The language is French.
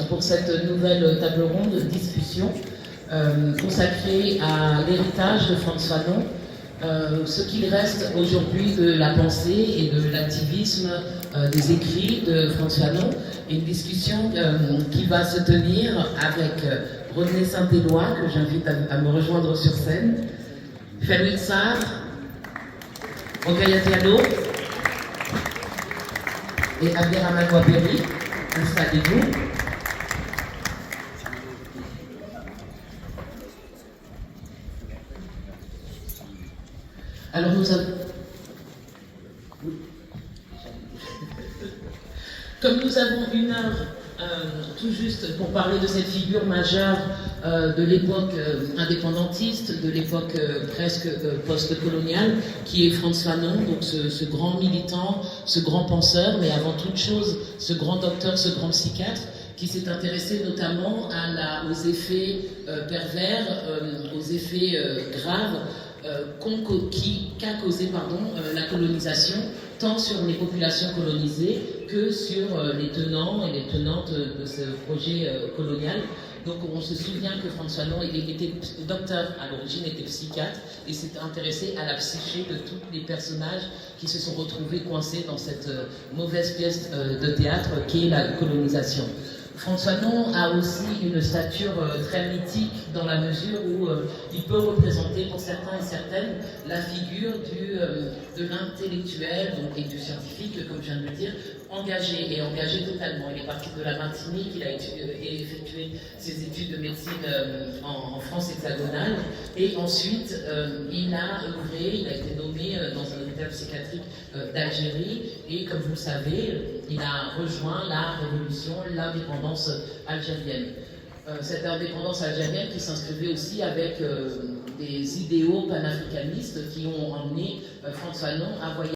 pour cette nouvelle table ronde de discussion consacrée à l'héritage de François Fanon, ce qu'il reste aujourd'hui de la pensée et de l'activisme des écrits de François Fanon, une discussion qui va se tenir avec René Saint-Éloi, que j'invite à me rejoindre sur scène, Fabrice Sarr, Ogaya Diallo et Abderrahmane Ouapperi. Installez-vous. Alors nous avons... Comme nous avons une heure tout juste pour parler de cette figure majeure de l'époque indépendantiste, de l'époque presque post-coloniale, qui est François Fanon, donc ce grand militant, ce grand penseur, mais avant toute chose, ce grand docteur, ce grand psychiatre, qui s'est intéressé notamment aux effets pervers, aux effets graves qu'a causé la colonisation, tant sur les populations colonisées que sur les tenants et les tenantes de ce projet colonial. Donc on se souvient que François Fanon était docteur à l'origine, était psychiatre, et s'est intéressé à la psyché de tous les personnages qui se sont retrouvés coincés dans cette mauvaise pièce de théâtre qui est la colonisation. François Fanon a aussi une stature très mythique dans la mesure où il peut représenter pour certains et certaines la figure de l'intellectuel et du scientifique, comme je viens de le dire, engagé totalement. Il est parti de la Martinique, il a effectué ses études de médecine en France hexagonale, et ensuite il a été nommé dans un hôpital psychiatrique d'Algérie, et comme vous le savez, il a rejoint la révolution, l'indépendance algérienne. Cette indépendance algérienne qui s'inscrivait aussi avec des idéaux panafricanistes qui ont emmené François Fanon à voyager